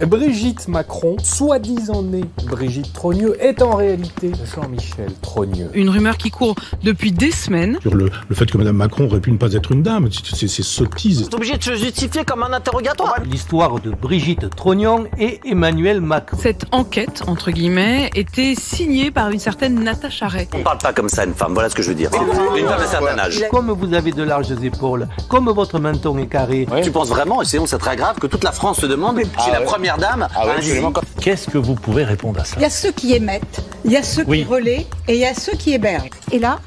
Brigitte Macron, soi-disant née Brigitte Trogneux, est en réalité Jean-Michel Trogneux. Une rumeur qui court depuis des semaines. Sur le fait que Mme Macron aurait pu ne pas être une dame, c'est sottise. C'est obligé de se justifier comme un interrogatoire. L'histoire de Brigitte Trogneux et Emmanuel Macron. Cette enquête, entre guillemets, était signée par une certaine Natacha Ray. On parle pas comme ça une femme, voilà ce que je veux dire. Une femme à un certain âge. Comme vous avez de larges épaules, comme votre menton est carré. Tu penses vraiment, et sinon c'est très grave, que toute la France se demande si la première dame a un zizi. Qu'est-ce que vous pouvez répondre à ça? Il y a ceux qui émettent, il y a ceux qui relaient et il y a ceux qui hébergent. Et là,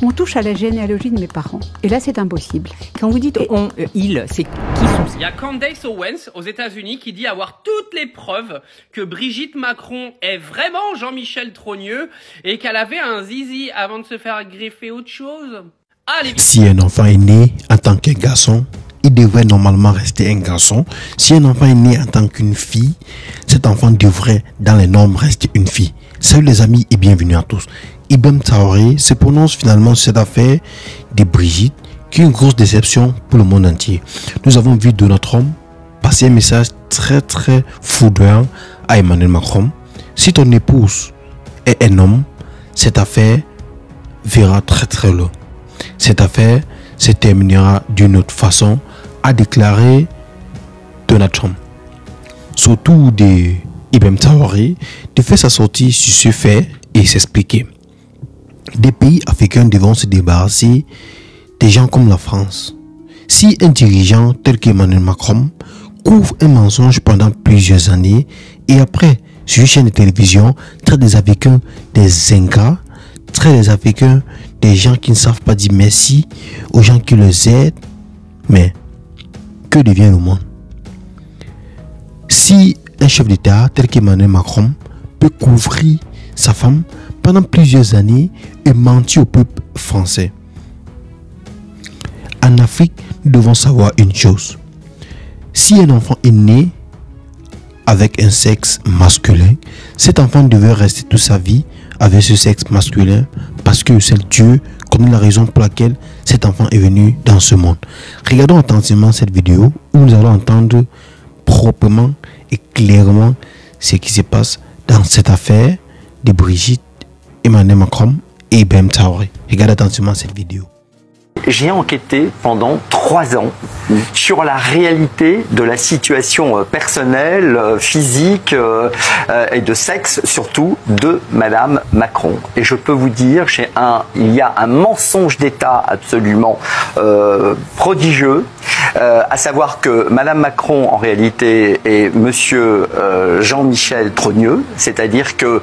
on touche à la généalogie de mes parents. Et là, c'est impossible. Quand vous dites il, c'est qui sont Il y a Candace Owens aux États-Unis qui dit avoir toutes les preuves que Brigitte Macron est vraiment Jean-Michel Trogneux et qu'elle avait un zizi avant de se faire greffer autre chose. Allez. Si un enfant est né en tant qu'un garçon, il devrait normalement rester un garçon. Si un enfant est né en tant qu'une fille, cet enfant devrait, dans les normes, rester une fille. Salut les amis et bienvenue à tous. Ibrahim Traoré se prononce finalement sur cette affaire de Brigitte, qui est une grosse déception pour le monde entier. Nous avons vu Donald Trump passer un message très foudroyant à Emmanuel Macron. Si ton épouse est un homme, cette affaire verra très loin. Cette affaire se terminera d'une autre façon, a déclaré Donald Trump. Surtout Ibrahim Traoré de faire sa sortie sur ce fait et s'expliquer. Des pays africains devront se débarrasser des gens comme la France. Si un dirigeant tel qu'Emmanuel Macron couvre un mensonge pendant plusieurs années et après, sur une chaîne de télévision, traite des Africains des ingrats, traite des Africains des gens qui ne savent pas dire merci aux gens qui les aident, mais que devient le monde? Si un chef d'État tel qu'Emmanuel Macron peut couvrir sa femme pendant plusieurs années et mentir au peuple français. En Afrique, nous devons savoir une chose. Si un enfant est né avec un sexe masculin, cet enfant devrait rester toute sa vie avec ce sexe masculin parce que seul Dieu connaît la raison pour laquelle cet enfant est venu dans ce monde. Regardons attentivement cette vidéo où nous allons entendre proprement et clairement ce qui se passe dans cette affaire de Brigitte, Emmanuel Macron et Ibrahim Traoré. Regardez attentivement cette vidéo. J'ai enquêté pendant 3 ans sur la réalité de la situation personnelle, physique et de sexe surtout de Madame Macron. Et je peux vous dire, il y a un mensonge d'État absolument prodigieux, à savoir que Madame Macron en réalité est Monsieur Jean-Michel Trogneux, c'est-à-dire que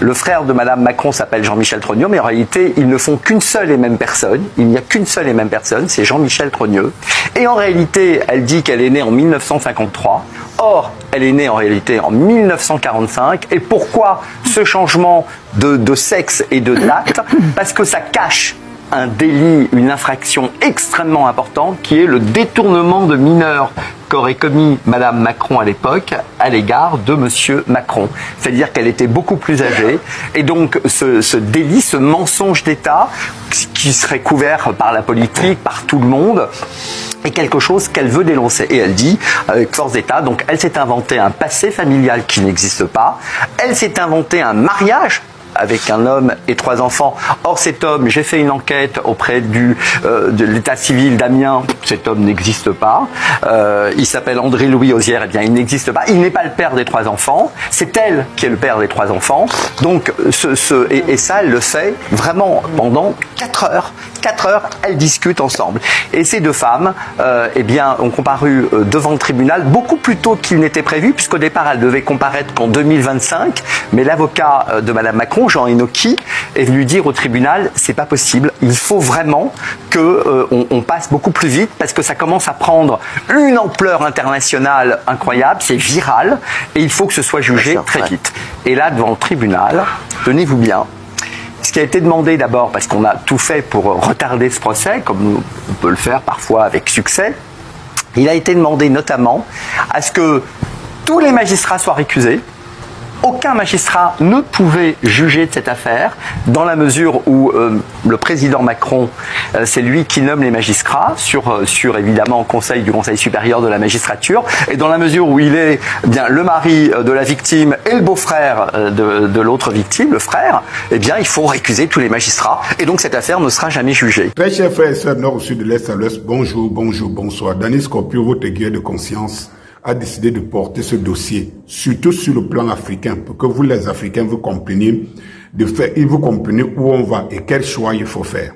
le frère de Madame Macron s'appelle Jean-Michel Trogneux, mais en réalité, ils ne font qu'une seule et même personne. Il n'y a qu'une seule et même personne, c'est Jean-Michel Trogneux. Et en réalité, elle dit qu'elle est née en 1953. Or, elle est née en réalité en 1945. Et pourquoi ce changement de sexe et de date? Parce que ça cache un délit, une infraction extrêmement importante qui est le détournement de mineurs qu'aurait commis Madame Macron à l'époque à l'égard de Monsieur Macron. C'est-à-dire qu'elle était beaucoup plus âgée et donc ce délit, ce mensonge d'État qui serait couvert par la politique, par tout le monde, est quelque chose qu'elle veut dénoncer. Et elle dit, avec force d'État, donc elle s'est inventé un passé familial qui n'existe pas, elle s'est inventé un mariage avec un homme et 3 enfants. Or cet homme, j'ai fait une enquête auprès de l'état civil d'Amiens, cet homme n'existe pas. Il s'appelle André-Louis Ozière, eh bien il n'existe pas. Il n'est pas le père des 3 enfants, c'est elle qui est le père des 3 enfants. Donc et ça, elle le fait vraiment pendant 4 heures. 4 heures, elles discutent ensemble. Et ces 2 femmes, eh bien, ont comparu devant le tribunal beaucoup plus tôt qu'il n'était prévu, puisqu'au départ, elles devaient comparaître qu'en 2025. Mais l'avocat de Madame Macron, Jean Enoki, est venu dire au tribunal, c'est pas possible. Il faut vraiment que on passe beaucoup plus vite, parce que ça commence à prendre une ampleur internationale incroyable, c'est viral, et il faut que ce soit jugé très vite. Et là, devant le tribunal, tenez-vous bien. Ce qui a été demandé d'abord, parce qu'on a tout fait pour retarder ce procès, comme on peut le faire parfois avec succès, il a été demandé notamment à ce que tous les magistrats soient récusés, aucun magistrat ne pouvait juger de cette affaire, dans la mesure où le président Macron, c'est lui qui nomme les magistrats sur évidemment conseil du Conseil supérieur de la magistrature, et dans la mesure où il est bien le mari de la victime et le beau-frère de l'autre victime, le frère, eh bien il faut récuser tous les magistrats, et donc cette affaire ne sera jamais jugée. Très chers frères et sœurs nord, au sud, de l'est à l'ouest, bonjour, bonjour, bonsoir. Dany Scorpio, votre guide de conscience, a décidé de porter ce dossier, surtout sur le plan africain, pour que vous les Africains vous compreniez, vous compreniez où on va et quel choix il faut faire.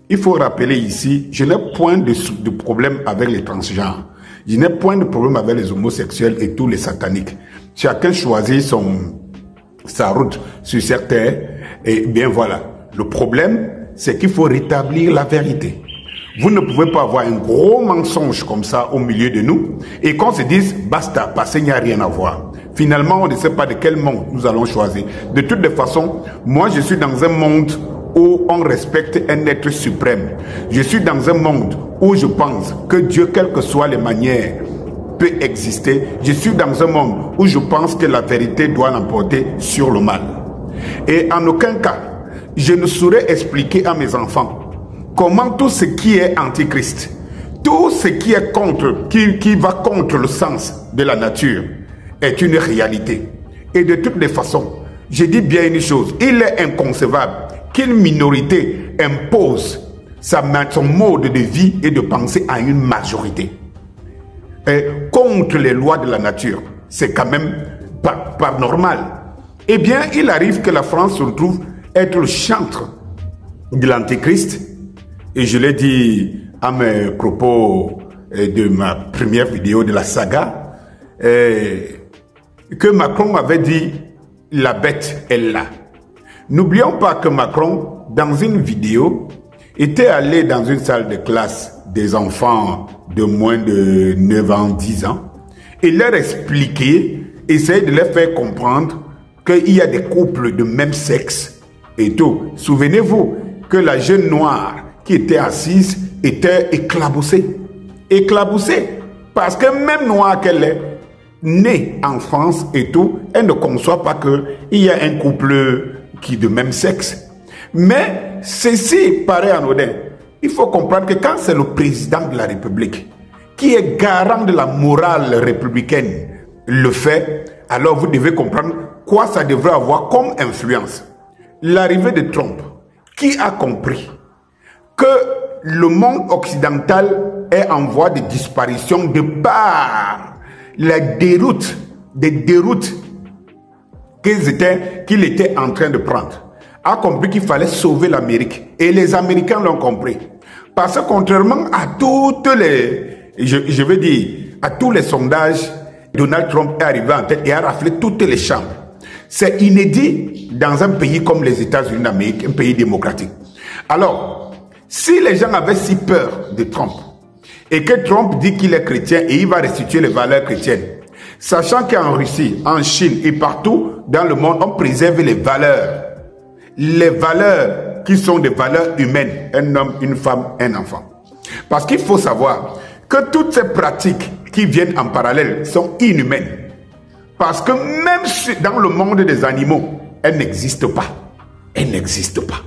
Il faut rappeler ici, je n'ai point de problème avec les transgenres. Je n'ai point de problème avec les homosexuels et tous les sataniques. Chacun choisit sa route sur cette terre. Et bien voilà. Le problème, c'est qu'il faut rétablir la vérité. Vous ne pouvez pas avoir un gros mensonge comme ça au milieu de nous et qu'on se dise basta, parce qu'il n'y a rien à voir. Finalement, on ne sait pas de quel monde nous allons choisir. De toutes les façons, moi je suis dans un monde où on respecte un être suprême. Je suis dans un monde où je pense que Dieu, quelles que soient les manières, peut exister. Je suis dans un monde où je pense que la vérité doit l'emporter sur le mal. Et en aucun cas, je ne saurais expliquer à mes enfants comment tout ce qui est antichrist, tout ce qui est qui va contre le sens de la nature est une réalité. Et de toutes les façons, je dis bien une chose, il est inconcevable qu'une minorité impose son mode de vie et de penser à une majorité. Et contre les lois de la nature, c'est quand même pas normal. Eh bien, il arrive que la France se retrouve être le chantre de l'antéchrist. Et je l'ai dit à mes propos de ma première vidéo de la saga, que Macron avait dit « la bête est là ». N'oublions pas que Macron, dans une vidéo, était allé dans une salle de classe des enfants de moins de 9 ans, 10 ans, et leur expliquer, essayer de leur faire comprendre qu'il y a des couples de même sexe et tout. Souvenez-vous que la jeune noire qui était assise était éclaboussée. Éclaboussée. Parce que même noire qu'elle est, née en France et tout, elle ne conçoit pas qu'il y a un couple qui est de même sexe. Mais ceci paraît anodin. Il faut comprendre que quand c'est le président de la République qui est garant de la morale républicaine le fait, alors vous devez comprendre quoi ça devrait avoir comme influence. L'arrivée de Trump, qui a compris que le monde occidental est en voie de disparition de par la déroute, des déroutes qu'il était en train de prendre, a compris qu'il fallait sauver l'Amérique. Et les Américains l'ont compris. Parce que contrairement à toutes les, je veux dire, à tous les sondages, Donald Trump est arrivé en tête et a raflé toutes les chambres. C'est inédit dans un pays comme les États-Unis d'Amérique, un pays démocratique. Alors, si les gens avaient si peur de Trump, et que Trump dit qu'il est chrétien et il va restituer les valeurs chrétiennes, sachant qu'en Russie, en Chine et partout dans le monde, on préserve les valeurs qui sont des valeurs humaines, un homme, une femme, un enfant. Parce qu'il faut savoir que toutes ces pratiques qui viennent en parallèle sont inhumaines. Parce que même dans le monde des animaux, elles n'existent pas. Elles n'existent pas.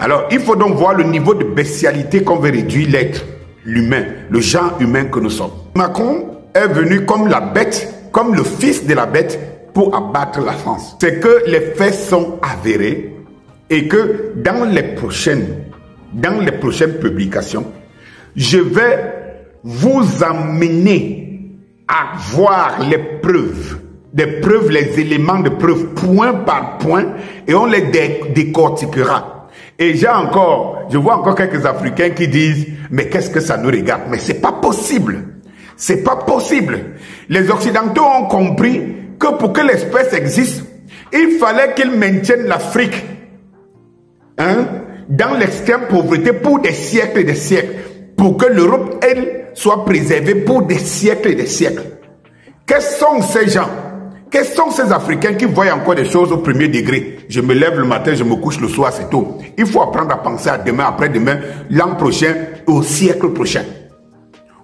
Alors, il faut donc voir le niveau de bestialité qu'on veut réduire l'être, l'humain, le genre humain que nous sommes. Macron est venu comme la bête, comme le fils de la bête pour abattre la France. C'est que les faits sont avérés et que dans les prochaines publications, je vais vous amener à voir les preuves, les éléments de preuve point par point et on les décortiquera. Et je vois encore quelques Africains qui disent, mais qu'est-ce que ça nous regarde? Mais c'est pas possible. C'est pas possible. Les Occidentaux ont compris que pour que l'espèce existe, il fallait qu'ils maintiennent l'Afrique dans l'extrême pauvreté pour des siècles et des siècles, pour que l'Europe, elle, soit préservée pour des siècles et des siècles. Quels sont ces gens? Quels sont ces Africains qui voient encore des choses au premier degré? Je me lève le matin, je me couche le soir, c'est tout. Il faut apprendre à penser à demain, après-demain, l'an prochain, au siècle prochain.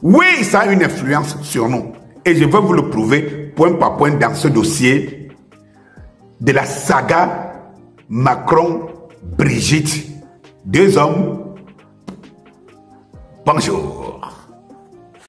Oui, ça a une influence sur nous. Et je vais vous le prouver point par point dans ce dossier de la saga Macron-Brigitte. Deux hommes. Bonjour.